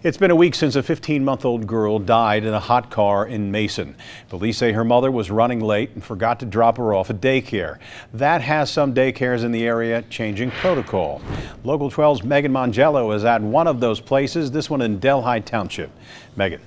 It's been a week since a 15-month-old girl died in a hot car in Mason. Police say her mother was running late and forgot to drop her off at daycare. That has some daycares in the area changing protocol. Local 12's Megan Mongello is at one of those places, this one in Delhi Township. Megan.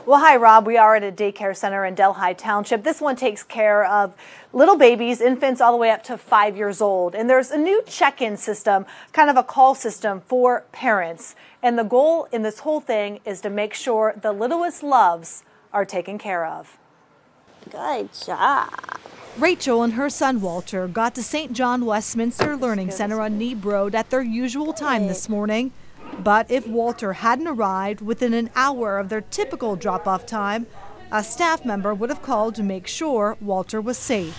Well, hi, Rob. We are at a daycare center in Delhi Township. This one takes care of little babies, infants all the way up to 5 years old. And there's a new check-in system, kind of a call system for parents. And the goal in this whole thing is to make sure the littlest loves are taken care of. Good job. Rachel and her son Walter got to St. John Westminster Learning Center on Neeb Road at their usual time this morning. But if Walter hadn't arrived within an hour of their typical drop-off time, a staff member would have called to make sure Walter was safe.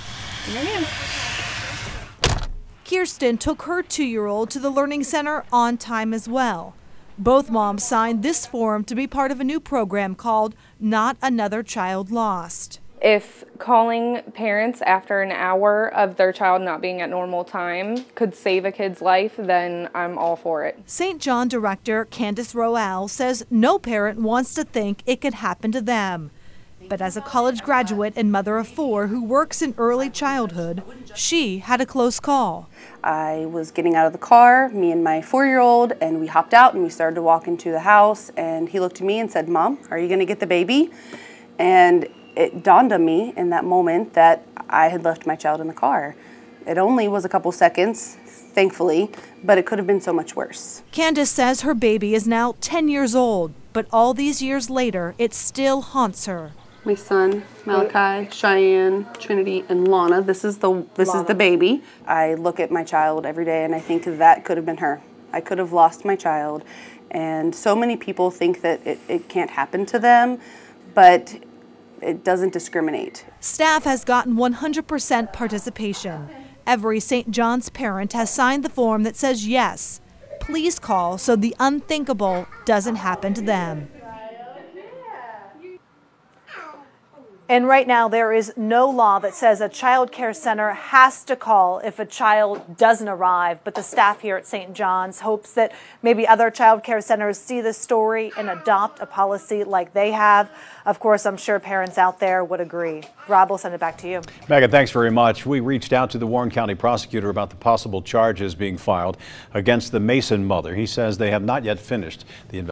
Kirsten took her 2-year-old to the learning center on time as well. Both moms signed this form to be part of a new program called Not Another Child Lost. If calling parents after an hour of their child not being at normal time could save a kid's life, then I'm all for it. St. John director Candace Roal says no parent wants to think it could happen to them. But as a college graduate and mother of 4 who works in early childhood, she had a close call. I was getting out of the car, me and my 4-year-old, and we hopped out and we started to walk into the house, and he looked at me and said, "Mom, are you going to get the baby?" And it dawned on me in that moment that I had left my child in the car. It only was a couple seconds, thankfully, but it could have been so much worse. Candace says her baby is now 10 years old, but all these years later, it still haunts her. My son, Malachi, Cheyenne, Trinity, and Lana, this is the baby. I look at my child every day and I think that could have been her. I could have lost my child. And so many people think that it can't happen to them, but it doesn't discriminate. Staff has gotten 100% participation. Every St. John's parent has signed the form that says yes, please call so the unthinkable doesn't happen to them. And right now, there is no law that says a child care center has to call if a child doesn't arrive. But the staff here at St. John's hopes that maybe other child care centers see this story and adopt a policy like they have. Of course, I'm sure parents out there would agree. Rob, we'll send it back to you. Megan, thanks very much. We reached out to the Warren County prosecutor about the possible charges being filed against the Mason mother. He says they have not yet finished the investigation.